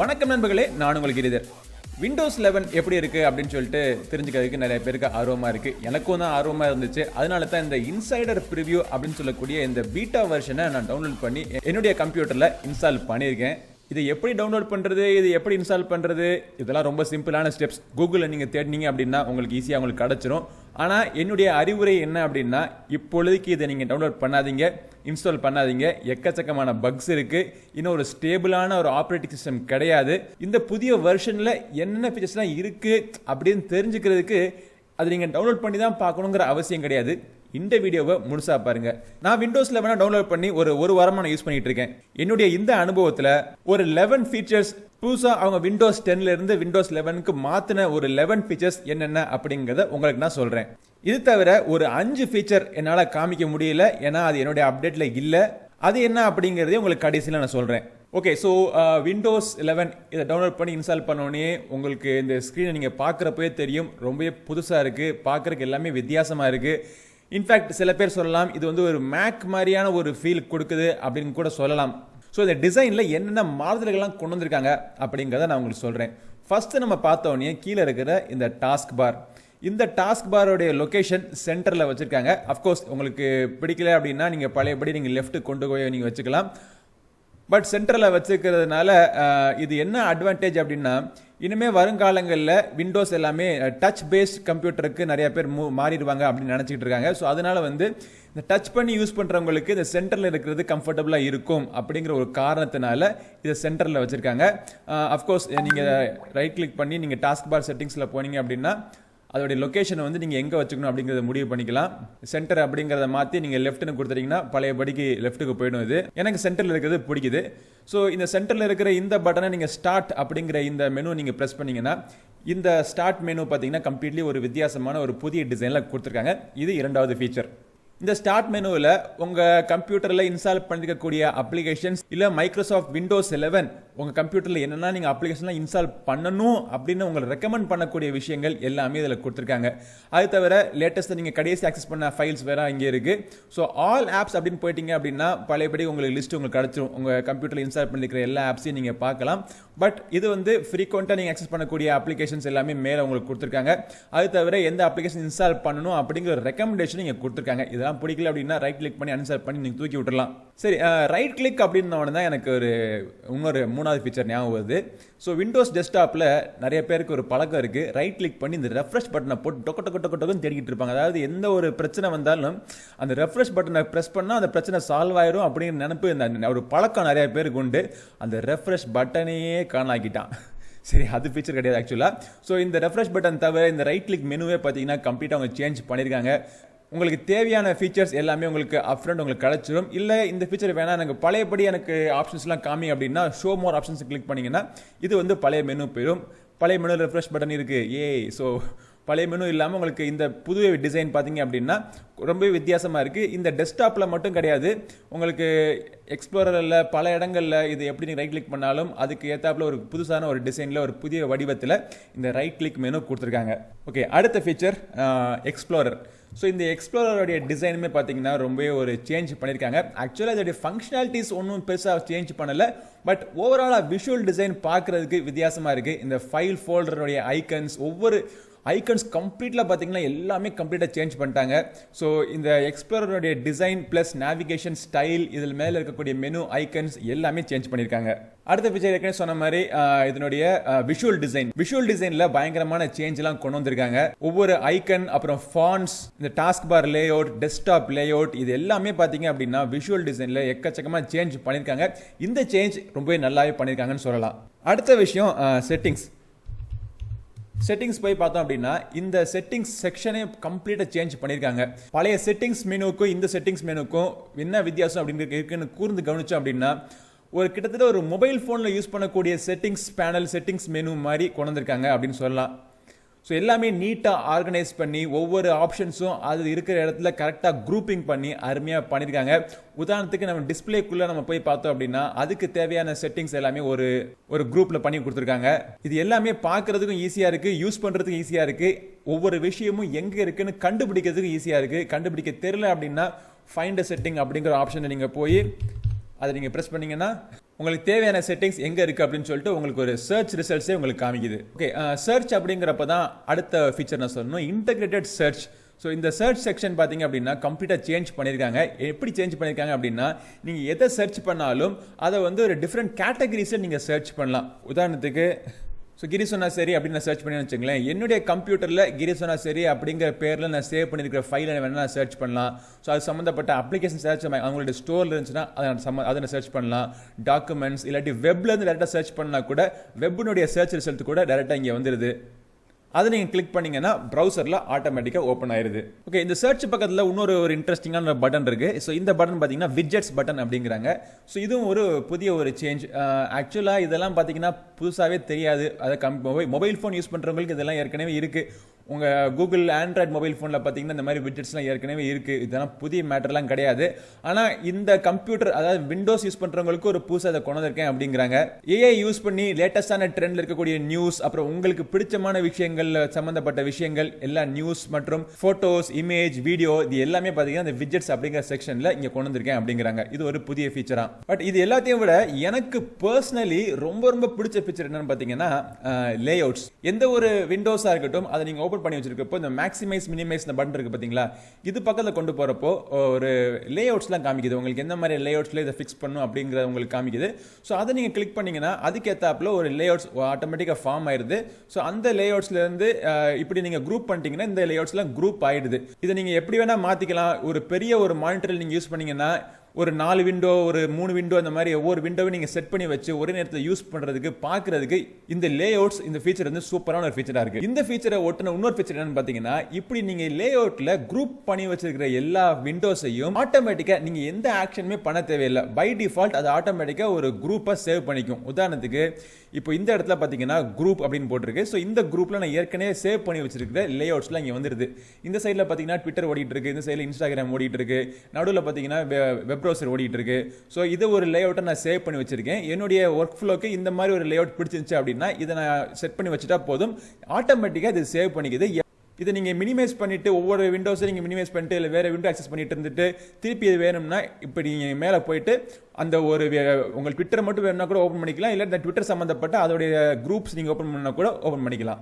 வணக்கம் நண்பர்களே, நான் உங்கள் கிரிதர். விண்டோஸ் 11 எப்படி இருக்குது அப்படின்னு சொல்லிட்டு தெரிஞ்சுக்கிறதுக்கு நிறைய பேருக்கு ஆர்வமாக இருக்குது. எனக்கும் தான் ஆர்வமாக இருந்துச்சு. அதனால தான் இந்த இன்சைடர் ப்ரிவ்யூ அப்படின்னு சொல்லக்கூடிய இந்த பீட்டா வெர்ஷனை நான் டவுன்லோட் பண்ணி என்னுடைய கம்ப்யூட்டரில் இன்ஸ்டால் பண்ணியிருக்கேன். இதை எப்படி டவுன்லோட் பண்ணுறது, இது எப்படி இன்ஸ்டால் பண்ணுறது, இதெல்லாம் ரொம்ப சிம்பிளான ஸ்டெப்ஸ். கூகுளில் நீங்கள் தேடினீங்க அப்படின்னா உங்களுக்கு ஈஸியாக உங்களுக்கு கிடச்சிரும். ஆனால் என்னுடைய அறிவுரை என்ன அப்படின்னா, இப்பொழுதுக்கு இதை நீங்கள் டவுன்லோட் பண்ணாதீங்க, இன்ஸ்டால் பண்ணாதீங்க. எக்கச்சக்கமான பக்ஸ் இருக்குது. இன்னும் ஒரு ஸ்டேபிளான ஒரு ஆப்ரேட்டிங் சிஸ்டம் கிடையாது. இந்த புதிய வெர்ஷனில் என்னென்ன ஃபீச்சர்ஸ்லாம் இருக்குது அப்படின்னு தெரிஞ்சுக்கிறதுக்கு அது நீங்கள் டவுன்லோட் பண்ணி தான் பார்க்கணுங்கிற அவசியம் கிடையாது. இந்த வீடியோவை முழுசா பாருங்க. நான் விண்டோஸ் 11 டவுன்லோட் பண்ணி ஒரு வாரமா நான் யூஸ் பண்ணிட்டு இருக்கேன். என்னுடைய இந்த அனுபவத்தில் ஒரு 11 ஃபீச்சர்ஸ் புதுசா அவங்க விண்டோஸ் 10ல இருந்து விண்டோஸ் 11க்கு மாத்தின ஒரு 11 ஃபீச்சர்ஸ் என்னென்ன அப்படிங்கறத உங்களுக்கு நான் சொல்றேன். இது தவிர ஒரு 5 ஃபீச்சர் என்னால காமிக்க முடியல, ஏன்னா அது என்னுடைய அப்டேட்ல இல்ல. அது என்ன அப்படிங்கறதே உங்களுக்கு கடைசியில் நான் சொல்றேன். ஓகே, ஸோ விண்டோஸ் 11 இதை டவுன்லோட் பண்ணி இன்ஸ்டால் பண்ணோடனே உங்களுக்கு இந்த ஸ்க்ரீனை நீங்கள் பார்க்குறப்பவே தெரியும், ரொம்பவே புதுசாக இருக்குது, பார்க்குறதுக்கு எல்லாமே வித்தியாசமாக இருக்குது. இன்ஃபேக்ட் சில பேர் சொல்லலாம் இது வந்து ஒரு மேக் மாதிரியான ஒரு ஃபீல் கொடுக்குது அப்படின்னு கூட சொல்லலாம். ஸோ இந்த டிசைனில் என்னென்ன மாறுதல்கள்லாம் கொண்டு வந்திருக்காங்க அப்படிங்கிறத நான் உங்களுக்கு சொல்கிறேன். ஃபஸ்ட்டு நம்ம பார்த்தோன்னே கீழே இருக்கிற இந்த டாஸ்க் பார், இந்த டாஸ்க் பாரோடைய லொக்கேஷன் சென்டரில் வச்சுருக்காங்க. அஃப்கோர்ஸ் உங்களுக்கு பிடிக்கல அப்படின்னா நீங்கள் பழையபடி நீங்கள் லெஃப்ட்டு கொண்டு போய் நீங்கள் வச்சுக்கலாம். பட் சென்டரில் வச்சுக்கிறதுனால இது என்ன அட்வான்டேஜ் அப்படின்னா, இனிமேல் வருங்காலங்களில் விண்டோஸ் எல்லாமே டச் பேஸ்ட் கம்ப்யூட்டருக்கு நிறைய பேர் மாறிடுவாங்க அப்படின்னு நினச்சிக்கிட்டு இருக்காங்க. ஸோ அதனால வந்து இந்த டச் பண்ணி யூஸ் பண்ணுறவங்களுக்கு இந்த சென்டரில் இருக்கிறது கம்ஃபர்டபுளாக இருக்கும் அப்படிங்கிற ஒரு காரணத்தினால இதை சென்டரில் வச்சுருக்காங்க. அஃப்கோர்ஸ் நீங்கள் ரைட் கிளிக் பண்ணி நீங்கள் டாஸ்க் பார் செட்டிங்ஸில் போனீங்க அப்படின்னா அதோடைய லொக்கேஷனை வந்து நீங்கள் எங்கே வச்சுக்கணும் அப்படிங்கிறத முடிவு பண்ணிக்கலாம். சென்டர் அப்படிங்கிறத மாற்றி நீங்கள் லெஃப்ட்னு கொடுத்துட்டீங்கன்னா பழையபடிக்கு லெஃப்ட்டுக்கு போயிடும். இது எனக்கு சென்டரில் இருக்கிறது பிடிக்குது. ஸோ இந்த சென்டரில் இருக்கிற இந்த பட்டனை நீங்கள் ஸ்டார்ட் அப்படிங்கிற இந்த மெனு நீங்கள் ப்ரெஸ் பண்ணிங்கன்னா இந்த ஸ்டார்ட் மெனு பார்த்தீங்கன்னா கம்ப்ளீட்லி ஒரு வித்தியாசமான ஒரு புதிய டிசைனில் கொடுத்துருக்காங்க. இது இரண்டாவது ஃபீச்சர். இந்த ஸ்டார்ட் மெனுவில் உங்கள் கம்ப்யூட்டரில் இன்ஸ்டால் பண்ணிருக்கக்கூடிய அப்ளிகேஷன்ஸ் இல்லை மைக்ரோசாஃப்ட் விண்டோஸ் 11 உங்கள் கம்ப்யூட்டரில் என்னென்னா நீங்கள் அப்ளிகேஷன்லாம் இன்ஸ்டால் பண்ணணும் அப்படின்னு உங்களை ரெக்கமெண்ட் பண்ணக்கூடிய விஷயங்கள் எல்லாமே இதில் கொடுத்துருக்காங்க. அது தவிர லேட்டஸ்ட்டாக நீங்கள் கடைசி ஆக்சஸ் பண்ண ஃபைல்ஸ் வேறு இங்கே இருக்குது. ஸோ ஆல் ஆப்ஸ் அப்படின்னு போயிட்டீங்க அப்படின்னா பழையபடி உங்களுக்கு லிஸ்ட் உங்களுக்கு கிடச்சிரும். உங்கள் கம்ப்யூட்டரில் இன்ஸ்டால் பண்ணிருக்கிற எல்லா ஆப்ஸையும் நீங்கள் பார்க்கலாம். பட் இது வந்து ஃப்ரீக்வெண்ட்டாக நீங்கள் ஆக்சஸ் பண்ணக்கூடிய அப்ளிகேஷன்ஸ் எல்லாமே மேலே உங்களுக்கு கொடுத்துருக்காங்க. அது தவிர எந்த அப்ளிகேஷன் இன்ஸ்டால் பண்ணணும் அப்படிங்கிற ஒரு ரெக்கமெண்டேஷன் நீங்கள் கொடுத்துருக்காங்க. இதெல்லாம் பிடிக்கல அப்படின்னா ரைட் கிளிக் பண்ணி அன்இன்ஸ்டால் பண்ணி நீங்கள் தூக்கி விட்டுறலாம். சரி, ரைட் கிளிக் அப்படின்னு தான் எனக்கு இன்னொரு மூணாவது ஃபீச்சர் ஞாபகம் வருது. ஸோ விண்டோஸ் டெஸ்க்டாப்பில் நிறைய பேருக்கு ஒரு பழக்கம் இருக்குது, ரைட் கிளிக் பண்ணி இந்த ரெஃப்ரெஷ் பட்டனை போட்டு டொக்கன்னு தேடிக்கிட்டு இருப்பாங்க. அதாவது எந்த ஒரு பிரச்சனை வந்தாலும் அந்த ரெஃப்ரெஷ் பட்டனை ப்ரெஸ் பண்ணால் அந்த பிரச்சனை சால்வ் ஆயிரும் அப்படின்னு நினைப்பு இந்த ஒரு பழக்கம் நிறைய பேருக்கு உண்டு. அந்த ரெஃப்ரெஷ் பட்டனையே காணாக்கிட்டான். சரி, அது ஃபீச்சர் கிடையாது ஆக்சுவலாக. ஸோ இந்த ரெஃப்ரெஷ் பட்டன் தவிர இந்த ரைட் கிளிக் மெனுவே பார்த்தீங்கன்னா கம்ப்ளீட்டாக அவங்க சேஞ்ச் பண்ணியிருக்காங்க. உங்களுக்கு தேவையான ஃபீச்சர்ஸ் எல்லாமே உங்களுக்கு அப்ஃப்ரண்ட் உங்களுக்கு கிடச்சிடும். இல்லை இந்த ஃபீச்சர் வேணால் எனக்கு பழையபடி எனக்கு ஆப்ஷன்ஸ்லாம் காமி அப்படின்னா ஷோ மோர் ஆப்ஷன்ஸ் கிளிக் பண்ணிங்கன்னா இது வந்து பழைய மெனு போயிடும். பழைய மெனு ரெஃப்ரெஷ் பட்டன் இருக்குது. ஸோ பழைய மெனு இல்லாமல் உங்களுக்கு இந்த புது டிசைன் பார்த்தீங்க அப்படின்னா ரொம்ப வித்தியாசமாக இருக்குது. இந்த டெஸ்க்டாப்பில் மட்டும் கிடையாது, உங்களுக்கு எக்ஸ்ப்ளோரரில் பல இடங்களில் இது எப்படி நீங்கள் ரைட் கிளிக் பண்ணாலும் அதுக்கு ஏற்றாப்புல ஒரு புதுசான ஒரு டிசைனில் ஒரு புதிய வடிவத்தில் இந்த ரைட் கிளிக் மெனு கொடுத்துருக்காங்க. ஓகே, அடுத்த ஃபீச்சர் எக்ஸ்ப்ளோரர். ஸோ இந்த எக்ஸ்ப்ளோரருடைய டிசைனுமே பார்த்தீங்கன்னா ரொம்பவே ஒரு சேஞ்ச் பண்ணியிருக்காங்க. ஆக்சுவலாக இதோடைய ஃபங்க்ஷனாலிட்டிஸ் ஒன்றும் பெருசாக சேஞ்ச் பண்ணலை. பட் ஓவராலாக விஷுவல் டிசைன் பார்க்குறதுக்கு வித்தியாசமாக இருக்குது. இந்த ஃபைல் ஃபோல்டருடைய ஐக்கன்ஸ், ஒவ்வொரு ஐக்கன்ஸ் கம்ப்ளீட்டாக பார்த்தீங்கன்னா எல்லாமே கம்ப்ளீட்டாக சேஞ்ச் பண்ணிட்டாங்க. ஸோ இந்த எக்ஸ்ப்ளோரருடைய டிசைன் ப்ளஸ் நேவிகேஷன் ஸ்டைல், இதில் மேலே இருக்கக்கூடிய மெனு ஐக்கன்ஸ் எல்லாமே சேஞ்ச் பண்ணியிருக்காங்க. அடுத்த ஃபீச்சர் ஏற்கனவே சொன்ன மாதிரி இதனுடைய விஷுவல் டிசைனில் பயங்கரமான சேஞ்ச் எல்லாம் கொண்டு வந்திருக்காங்க. ஒவ்வொரு ஐக்கன், அப்புறம் ஃபாண்ட்ஸ், இந்த task bar layout, desktop layout, இது எல்லாமே பார்த்தீங்க அப்படின்னா விஷுவல் டிசைனில் எக்கச்சக்கமாக சேஞ்ச் பண்ணியிருக்காங்க. இந்த சேஞ்ச் ரொம்பவே நல்லாவே பண்ணியிருக்காங்கன்னு சொல்லலாம். அடுத்த விஷயம் செட்டிங்ஸ் போய் பார்த்தோம் அப்படின்னா இந்த செட்டிங்ஸ் செக்ஷனே கம்ப்ளீட்டாக சேஞ்ச் பண்ணியிருக்காங்க. பழைய செட்டிங்ஸ் மெனுக்கும் இந்த செட்டிங்ஸ் மெனுக்கும் என்ன வித்தியாசம் அப்படின்னு இருக்குன்னு கூர்ந்து கவனிச்சோம் அப்படின்னா ஒரு கிட்டத்தட்ட ஒரு மொபைல் ஃபோனில் யூஸ் பண்ணக்கூடிய செட்டிங்ஸ் பேனல், செட்டிங்ஸ் மெனு மாதிரி கொண்டு வந்திருக்காங்க அப்படின்னு சொல்லலாம். ஸோ எல்லாமே நீட்டாக ஆர்கனைஸ் பண்ணி ஒவ்வொரு ஆப்ஷன்ஸும் அது இருக்கிற இடத்துல கரெக்டாக குரூப்பிங் பண்ணி அருமையாக பண்ணியிருக்காங்க. உதாரணத்துக்கு நம்ம டிஸ்பிளேக்குள்ளே நம்ம போய் பார்த்தோம் அப்படின்னா அதுக்கு தேவையான செட்டிங்ஸ் எல்லாமே ஒரு குரூப்பில் பண்ணி கொடுத்துருக்காங்க. இது எல்லாமே பார்க்குறதுக்கும் ஈஸியாக இருக்குது, யூஸ் பண்ணுறதுக்கும் ஈஸியாக இருக்குது. ஒவ்வொரு விஷயமும் எங்கே இருக்குன்னு கண்டுபிடிக்கிறதுக்கு ஈஸியாக இருக்குது. கண்டுபிடிக்க தெரியல அப்படின்னா ஃபைண்ட் செட்டிங் அப்படிங்கிற ஆப்ஷனை நீங்கள் போய் அதை நீங்கள் ப்ரெஸ் பண்ணிங்கன்னா உங்களுக்கு தேவையான செட்டிங்ஸ் எங்கே இருக்குது அப்படின்னு சொல்லிட்டு உங்களுக்கு ஒரு சர்ச் ரிசல்ட்ஸே உங்களுக்கு காமிக்குது. ஓகே, சர்ச் அப்படிங்கிறப்ப தான் அடுத்த ஃபீச்சர் நான் சொல்லணும், இன்டெகிரேட்டட் சர்ச். ஸோ இந்த சர்ச் செக்ஷன் பார்த்தீங்க அப்படின்னா கம்ப்ளீட்டாக சேஞ்ச் பண்ணியிருக்காங்க. எப்படி சேஞ்ச் பண்ணியிருக்காங்க அப்படின்னா நீங்கள் எதை சர்ச் பண்ணாலும் அதை வந்து ஒரு டிஃப்ரெண்ட் கேட்டகரிஸில் நீங்கள் சர்ச் பண்ணலாம். உதாரணத்துக்கு GiriSonnaSeri அப்படின்னு நான் சர்ச் பண்ணி வச்சுங்களேன், என்னுடைய கம்ப்யூட்டரில் GiriSonnaSeri அப்படிங்கிற பேரில் நான் சேவ் பண்ணியிருக்கிற ஃபைலை வேணால் நான் சர்ச் பண்ணலாம். ஸோ அது சம்மந்தப்பட்ட அப்ளிகேஷன் சர்ச் அவங்களுடைய ஸ்டோரில் இருந்துச்சுன்னா அதை நான் சர்ச் பண்ணலாம். டாக்குமெண்ட்ஸ் இல்லாட்டி வெப்லேருந்து டேரெக்டாக சர்ச் பண்ணால் கூட வெப்பினுடைய சர்ச் ரிசல்ட் கூட டேரெக்டாக இங்கே வந்துடுது. அதை நீங்கள் கிளிக் பண்ணீங்கன்னா ப்ரௌசரில் ஆட்டோமேட்டிக்காக ஓப்பன் ஆயிருது. ஓகே, இந்த சர்ச் பக்கத்தில் இன்னொரு இன்ட்ரெஸ்டிங்கான பட்டன் இருக்குது. ஸோ இந்த பட்டன் பார்த்தீங்கன்னா விட்ஜெட்ஸ் பட்டன் அப்படிங்கிறாங்க. ஸோ இதுவும் ஒரு புதிய சேஞ்ச். ஆக்சுவலாக இதெல்லாம் பார்த்தீங்கன்னா புதுசாகவே தெரியாது. அதை மொபைல் ஃபோன் யூஸ் பண்ணுறவங்களுக்கு இதெல்லாம் ஏற்கனவே இருக்குது. உங்கள் கூகுள் ஆண்ட்ராய்ட் மொபைல் ஃபோனில் பார்த்தீங்கன்னா இந்த மாதிரி விட்ஜெட்ஸ்லாம் ஏற்கனவே இருக்குது. இதெல்லாம் புதிய மேட்டர்லாம் கிடையாது. ஆனால் இந்த கம்ப்யூட்டர் அதாவது விண்டோஸ் யூஸ் பண்ணுறவங்களுக்கு ஒரு புதுசாக அதை கொண்டு வந்திருக்கேன் அப்படிங்கிறாங்க. ஏஐ யூஸ் பண்ணி லேட்டஸ்டான ட்ரெண்டில் இருக்கக்கூடிய நியூஸ், அப்புறம் உங்களுக்கு பிடிச்சமான விஷயங்கள் சம்பந்தப்பட்ட விஷயங்கள் எல்லா நியூஸ் மற்றும் போட்டோஸ், இமேஜ், வீடியோ இது எல்லாமே பார்த்தீங்கன்னா இந்த விட்ஜெட்ஸ் அப்படிங்கிற செக்ஷனில் இங்கே கொண்டு வந்திருக்கேன் அப்படிங்கிறாங்க. இது ஒரு புதிய ஃபீச்சரா. பட் இது எல்லாத்தையும் விட எனக்கு பர்சனலி ரொம்ப பிடிச்ச ஃபீச்சர் என்னன்னு பார்த்தீங்கன்னா லேஅவுட்ஸ். எந்த ஒரு விண்டோஸாக இருக்கட்டும் அதை நீங்கள் ஓப்பன் பண்ணி வச்சிருக்கப்போ இந்த மேக்ஸிமைஸ் மினிமைஸ் பட்டன் இருக்கு பார்த்தீங்களா, இது பக்கத்தில் கொண்டு போகிறப்போ ஒரு லேஅவுட்ஸ்லாம் காமிக்குது. உங்களுக்கு எந்த மாதிரி லேஅவுட்ஸில் இதை ஃபிக்ஸ் பண்ணும் அப்படிங்கிறத உங்களுக்கு காமிக்குது. ஸோ அதை நீங்கள் கிளிக் பண்ணீங்கன்னா அதுக்கேற்றாப்புல ஒரு லேஅவுட்ஸ் ஆட்டோமேட்டிக்காக ஃபார்ம் ஆயிடுது. ஸோ அந்த லேஅவுட்ஸ்ல இருந்து இப்படி நீங்க குரூப் பண்ணிட்டீங்கன்னா இந்த லேஅவுட்ஸ்லாம் குரூப் ஆயிடுது. இதை நீங்க எப்படி வேணா மாத்திக்கலாம். ஒரு பெரிய மானிட்டரில் நீங்க யூஸ் பண்ணீங்கன்னா ஒரு 4 விண்டோ, ஒரு 3 விண்டோ, அந்த மாதிரி ஒவ்வொரு விண்டோவை நீங்கள் செட் பண்ணி வச்சு ஒரே நேரத்தில் யூஸ் பண்ணுறதுக்கு பார்க்குறதுக்கு இந்த லேஅவுட்ஸ் இந்த ஃபீச்சர் வந்து சூப்பரான ஒரு ஃபீச்சராக இருக்குது. இந்த ஃபீச்சரை ஒட்டின இன்னொரு ஃபீச்சர் என்னன்னு பார்த்தீங்கன்னா, இப்படி நீங்கள் லேஅவுட்டில் குரூப் பண்ணி வச்சிருக்கிற எல்லா விண்டோஸையும் ஆட்டோமேட்டிக்காக நீங்கள் எந்த ஆக்ஷனுமே பண்ண தேவையில்லை. பை டிஃபால்ட் அது ஆட்டோமேட்டிக்காக ஒரு குரூப்பை சேவ் பண்ணிக்கும். உதாரணத்துக்கு இப்போ இந்த இடத்துல பார்த்தீங்கன்னா குரூப் அப்படின்னு போட்டிருக்கு. ஸோ இந்த குரூப்பில் நான் ஏற்கனவே சேவ் பண்ணி வச்சிருக்கிற லேஅவுட்ஸ்லாம் இங்கே வந்துடுது. இந்த சைடில் பார்த்தீங்கன்னா ட்விட்டர் ஓடிட்டு இருக்கு, இந்த சைடில் இன்ஸ்டாகிராம் ஓடிட்டு இருக்கு, நடுவில் பார்த்தீங்கன்னா வெப் ப்ரௌசர் ஓடிட்டு இருக்கு. ஸோ இது ஒரு லேஅவுட்டை நான் சேவ் பண்ணி வச்சிருக்கேன். என்னுடைய ஒர்க் ஃப்ளோக்கு இந்த மாதிரி ஒரு லேஅவுட் பிடிச்சிருந்துச்சு அப்படின்னா இதை நான் செட் பண்ணி வச்சுட்டா போதும், ஆட்டோமேட்டிக்காக இது சேவ் பண்ணிக்குது. இதை நீங்கள் மினிமைஸ் பண்ணிட்டு ஒவ்வொரு விண்டோஸை நீங்கள் மினிமைஸ் பண்ணிட்டு இல்லை வேறு விண்டோ ஆக்சஸ் பண்ணிட்டு இருந்துட்டு திருப்பி இது வேணும்னா இப்போ நீங்கள் மேலே போயிட்டு அந்த உங்கள் ட்விட்டர் மட்டும் வேணும்னா கூட ஓப்பன் பண்ணிக்கலாம். இல்லை இந்த ட்விட்டர் சம்மந்தப்பட்ட அதோடைய குரூப்ஸ் நீங்கள் ஓப்பன் பண்ணால் கூட ஓப்பன் பண்ணிக்கலாம்.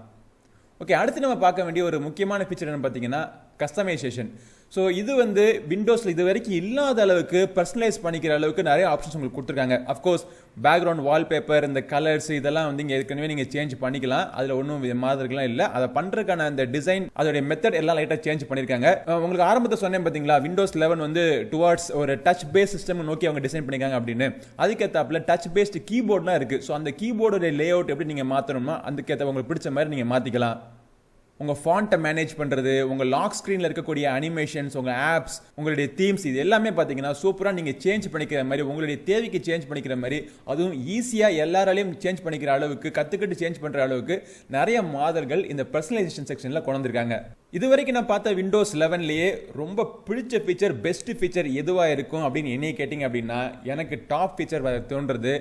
ஓகே, அடுத்து நம்ம பார்க்க வேண்டிய ஒரு முக்கியமான ஃபீச்சர் என்ன பார்த்தீங்கன்னா கஸ்டமைசேஷன். ஸோ இது வந்து விண்டோஸில் இது வரைக்கும் இல்லாத அளவுக்கு பர்சனலைஸ் பண்ணிக்கிற அளவுக்கு நிறைய ஆப்ஷன்ஸ் உங்களுக்கு கொடுத்துருக்காங்க. அஃப்கோர்ஸ் பேக்ரவுண்ட் வால்பேப்பர், இந்த கலர்ஸ் இதெல்லாம் வந்து இங்கே ஏற்கனவே நீங்கள் சேஞ்ச் பண்ணிக்கலாம். அதில் ஒன்றும் மாதிரிலாம் இல்லை. அதை பண்ணுறதுக்கான அந்த டிசைன் அதோடைய மெத்தட் எல்லாம் லைட்டாக சேஞ்ச் பண்ணியிருக்காங்க. உங்களுக்கு ஆரம்பத்தை சொன்னேன் பார்த்தீங்களா, விண்டோஸ் 11 வந்து டுவார்ட்ஸ் ஒரு டச் பேஸ்ட் சிஸ்டம் நோக்கி அவங்க டிசைன் பண்ணியிருக்காங்க அப்படின்னு. அதுக்கேற்றாப்புல டச் பேஸ்ட் கீபோர்ட்லாம் இருக்குது. ஸோ அந்த கீபோர்டோட லேஅவுட் எப்படி நீங்கள் மாற்றணுமா அதுக்கேற்ற உங்களுக்கு பிடிச்ச மாதிரி நீங்கள் மாற்றிக்கலாம். உங்கள் ஃபாண்ட்டை மேனேஜ் பண்ணுறது, உங்கள் லாக் ஸ்க்ரீனில் இருக்கக்கூடிய அனிமேஷன்ஸ், உங்கள் ஆப்ஸ், உங்களுடைய தீம்ஸ் இது எல்லாமே பார்த்தீங்கன்னா சூப்பராக நீங்கள் சேஞ்ச் பண்ணிக்கிற மாதிரி, உங்களுடைய தேவைக்கு சேஞ்ச் பண்ணிக்கிற மாதிரி, அதுவும் ஈஸியாக எல்லாராலையும் சேஞ்ச் பண்ணிக்கிற அளவுக்கு, கற்றுக்கிட்டு சேஞ்ச் பண்ணுற அளவுக்கு நிறைய மாடல்கள் இந்த பர்சனலைசேஷன் செக்ஷனில் கொண்டு வந்திருக்காங்க. இது வரைக்கும் நான் பார்த்த விண்டோஸ் 11லேயே ரொம்ப பிடிச்ச ஃபீச்சர், பெஸ்ட் ஃபீச்சர் எதுவாக இருக்கும் அப்படின்னு என்னைய கேட்டிங்க அப்படின்னா எனக்கு டாப் ஃபீச்சர் தோன்றது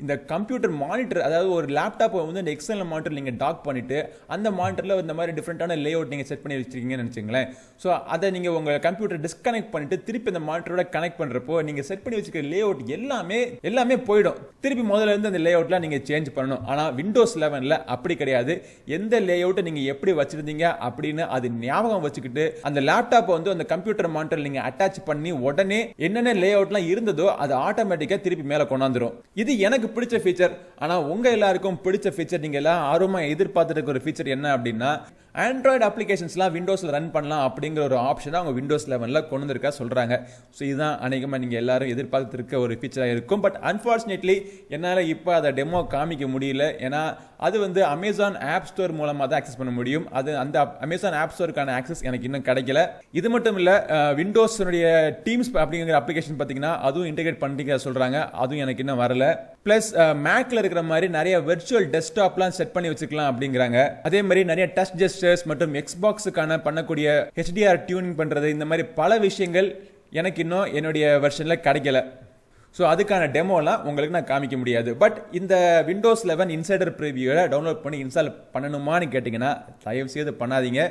இந்த கம்ப்யூட்டர் மானிட்டர். அதாவது ஒரு லேப்டாப்பை வந்து இந்த எக்ஸ்டர்னல் மானிட்டர் நீங்கள் டாக் பண்ணிவிட்டு அந்த மானிட்டரில் இந்த மாதிரி டிஃப்ரெண்ட்டான லேஅவுட் நீங்கள் செட் பண்ணி வச்சிருக்கீங்கன்னு நினச்சிங்களேன். ஸோ அதை நீங்கள் உங்கள் கம்ப்யூட்டர் டிஸ்கனெக்ட் பண்ணிவிட்டு திருப்பி இந்த மானிட்டரோட கனெக்ட் பண்ணுறப்போ நீங்கள் செட் பண்ணி வச்சுக்கிற லேஅவுட் எல்லாமே போயிடும். திருப்பி முதல்ல இருந்து அந்த லேஅவுட்லாம் நீங்கள் சேஞ்ச் பண்ணணும். ஆனால் விண்டோஸ் 11ல் அப்படி கிடையாது. எந்த லேஅவுட்டை நீங்கள் எப்படி வச்சுருந்தீங்க அப்படின்னு அது ஞாபகம் வச்சுக்கிட்டு அந்த லேப்டாப்பை வந்து அந்த கம்ப்யூட்டர் மானிட்டர் நீங்க அட்டாச் பண்ணி உடனே என்னென்ன லேஅவுட்லாம் இருந்ததோ அது ஆட்டோமேட்டிக்கா திருப்பி மேலே கொண்டாந்துரும். இது எனக்கு பிடிச்ச ஃபீச்சர். ஆனா உங்க எல்லாருக்கும் பிடிச்ச ஃபீச்சர், நீங்க எல்லாம் ஆர்வமா எதிர்பார்த்துட்டு ஒரு ஃபீச்சர் என்ன அப்படின்னா ஆண்ட்ராய்டு அப்ளிகேஷன்ஸ்லாம் விண்டோஸில் ரன் பண்ணலாம் அப்படிங்கிற ஒரு ஆப்ஷனை அவங்க விண்டோஸ் 11ல் கொண்டு வந்திருக்கா சொல்கிறாங்க. ஸோ இதுதான் அநேகமாக நீங்கள் எல்லாரும் எதிர்பார்த்துருக்க ஒரு ஃபீச்சராக இருக்கும். பட் அன்ஃபார்ச்சுனேட்லி என்னால் இப்போ அதை டெமோ காமிக்க முடியல. ஏன்னா அது வந்து அமேசான் ஆப் ஸ்டோர் மூலமாக தான் ஆக்சஸ் பண்ண முடியும். அது அந்த அமேசான் ஆப் ஸ்டோருக்கான ஆக்சஸ் எனக்கு இன்னும் கிடைக்கல. இது மட்டும் இல்லை, விண்டோஸுடைய டீம்ஸ் அப்படிங்கிற அப்ளிகேஷன் பார்த்தீங்கன்னா அதுவும் இன்டெகிரேட் பண்ணிக்க சொல்கிறாங்க. அதுவும் எனக்கு இன்னும் வரல. பிளஸ் மேக்ல இருக்கிற மாதிரி நிறைய வெர்ச்சுவல் டெஸ்க்டாப்லாம் செட் பண்ணி வச்சுக்கலாம் அப்படிங்கிறாங்க. அதே மாதிரி நிறைய டச் ஜெஸ்டர்ஸ் மற்றும் எக்ஸ்பாக்ஸுக்கான பண்ணக்கூடிய HDR டியூனிங் பண்றது, இந்த மாதிரி பல விஷயங்கள் எனக்கு இன்னும் என்னுடைய வெர்ஷன்ல கிடைக்கல. ஸோ அதுக்கான டெமோலாம் உங்களுக்கு நான் காமிக்க முடியாது. பட் இந்த விண்டோஸ் 11 இன்சைடர் ப்ரிவியூவை டவுன்லோட் பண்ணி இன்ஸ்டால் பண்ணணுமான்னு கேட்டிங்கன்னா தயவு செய்து பண்ணாதீங்க.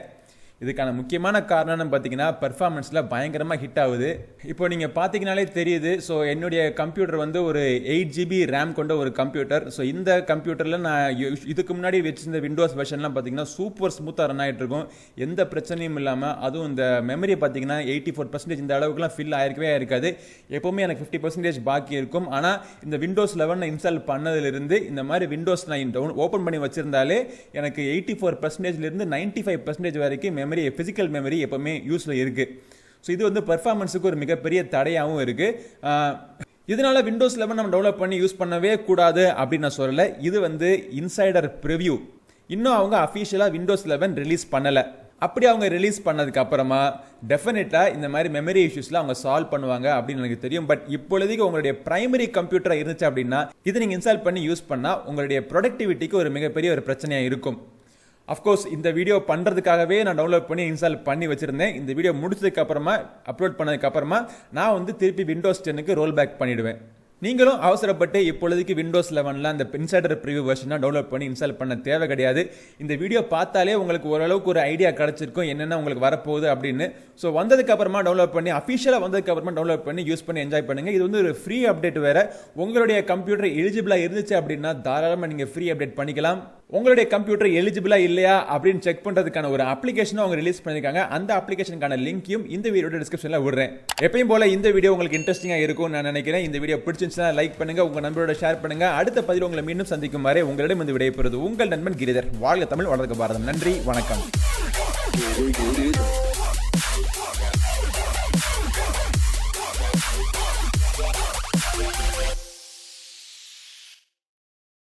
இதுக்கான முக்கியமான காரணம்னு பார்த்தீங்கன்னா பெர்ஃபார்மன்ஸில் பயங்கரமாக ஹிட் ஆகுது. இப்போ நீங்கள் பார்த்தீங்கனாலே தெரியுது. ஸோ என்னுடைய கம்ப்யூட்டர் வந்து ஒரு 8GB ரேம் கொண்ட ஒரு கம்ப்யூட்டர். ஸோ இந்த கம்ப்யூட்டரில் நான் இதுக்கு முன்னாடி வச்சிருந்த விண்டோஸ் வெர்ஷன்லாம் பார்த்தீங்கன்னா சூப்பர் ஸ்மூத்தாக ரன் ஆகிட்டு இருக்கும், எந்த பிரச்சனையும் இல்லாமல். அதுவும் இந்த மெமரி பார்த்தீங்கன்னா 84% இந்த அளவுக்குலாம் ஃபில் ஆயிருக்கவே இருக்காது. எப்போவுமே எனக்கு 50% பாக்கி இருக்கும். ஆனால் இந்த விண்டோஸ் 11 இன்ஸ்டால் பண்ணதிலிருந்து இந்த மாதிரி விண்டோஸ் நான் ஓப்பன் பண்ணி வச்சிருந்தாலே எனக்கு 84%லேருந்து 95% வரைக்கும் மெமரி, பிசிக்கல் மெமரி எப்பவுமே யூஸ்ல இருக்கு. ஸோ இது வந்து பெர்ஃபார்மன்ஸுக்கு ஒரு மிகப்பெரிய தடையாகவும் இருக்கு. இதனால விண்டோஸ் 11 நம்ம டெவலப் பண்ணி யூஸ் பண்ணவே கூடாது அப்படின்னு நான் சொல்லலை. இது வந்து இன்சைடர் ப்ரிவ்யூ. இன்னும் அவங்க அஃபிஷியலாக விண்டோஸ் 11 ரிலீஸ் பண்ணலை. அப்படி அவங்க ரிலீஸ் பண்ணதுக்கு அப்புறமா டெஃபினட்டாக இந்த மாதிரி மெமரி இஷ்யூஸ்லாம் அவங்க சால்வ் பண்ணுவாங்க அப்படின்னு எனக்கு தெரியும். பட் இப்பொழுதைக்கு உங்களுடைய பிரைமரி கம்ப்யூட்டராக இருந்துச்சு அப்படின்னா இதை நீங்கள் இன்ஸ்டால் பண்ணி யூஸ் பண்ணால் உங்களுடைய ப்ரொடக்டிவிட்டிக்கு ஒரு மிகப்பெரிய ஒரு பிரச்சனையாக இருக்கும். அஃப்கோர்ஸ் இந்த வீடியோ பண்ணுறதுக்காகவே நான் டவுன்லோட் பண்ணி இன்ஸ்டால் பண்ணி வச்சுருந்தேன். இந்த வீடியோ முடிச்சதுக்கு அப்புறமா, அப்லோட் பண்ணதுக்கு அப்புறமா நான் வந்து திருப்பி விண்டோஸ் 10க்கு ரோல் பேக் பண்ணிவிடுவேன். நீங்களும் அவசரப்பட்டு இப்பொழுதைக்கு விண்டோஸ் 11 அந்த இன்சைடர் ப்ரிவ்யூ வெர்ஷனை டவுன்லோட் பண்ணி இன்ஸ்டால் பண்ண தேவை கிடையாது. இந்த வீடியோ பார்த்தாலே உங்களுக்கு ஓரளவுக்கு ஒரு ஐடியா கிடைச்சிருக்கும் என்னென்ன உங்களுக்கு வரப்போகுது அப்படின்னு. ஸோ வந்ததுக்கு அப்புறமா டவுன்லோட் பண்ணி, அஃபிஷியலாக வந்ததுக்கு அப்புறமா டவுன்லோட் பண்ணி யூஸ் பண்ணி என்ஜாய் பண்ணுங்க. இது வந்து ஒரு ஃப்ரீ அப்டேட் வேற. உங்களுடைய கம்ப்யூட்டர் எலிஜிபிளாக இருந்துச்சு அப்படின்னா தாராளமாக நீங்கள் ஃப்ரீ அப்டேட் பண்ணிக்கலாம். உங்களுடைய கம்ப்யூட்டர் எலிஜிபிளா இல்லையா அப்படின்னு செக் பண்றதுக்கான ஒரு அப்ளிகேஷனும் அவங்க ரிலீஸ் பண்ணிருக்காங்க. அந்த அப்ளிகேஷனுக்கான லிங்கையும் இந்த வீடியோட டிஸ்கிரிப்ஷன்ல விடுறேன். எப்பயும் போல இந்த வீடியோ உங்களுக்கு இன்ட்ரெஸ்டிங்கா இருக்கும் நான் நினைக்கிறேன். இந்த வீடியோ பிடிச்சிருந்துச்சுன்னா லைக் பண்ணுங்க, உங்க நண்பரோட ஷேர் பண்ணுங்க. அடுத்த பதிவில் உங்களை மீண்டும் சந்திக்கும் வரை உங்களிடம் வந்து விடைபெறுவது உங்கள் நண்பன் கிரிதர். வாழ்க தமிழ், வளர்க்க பாரதம். நன்றி, வணக்கம்.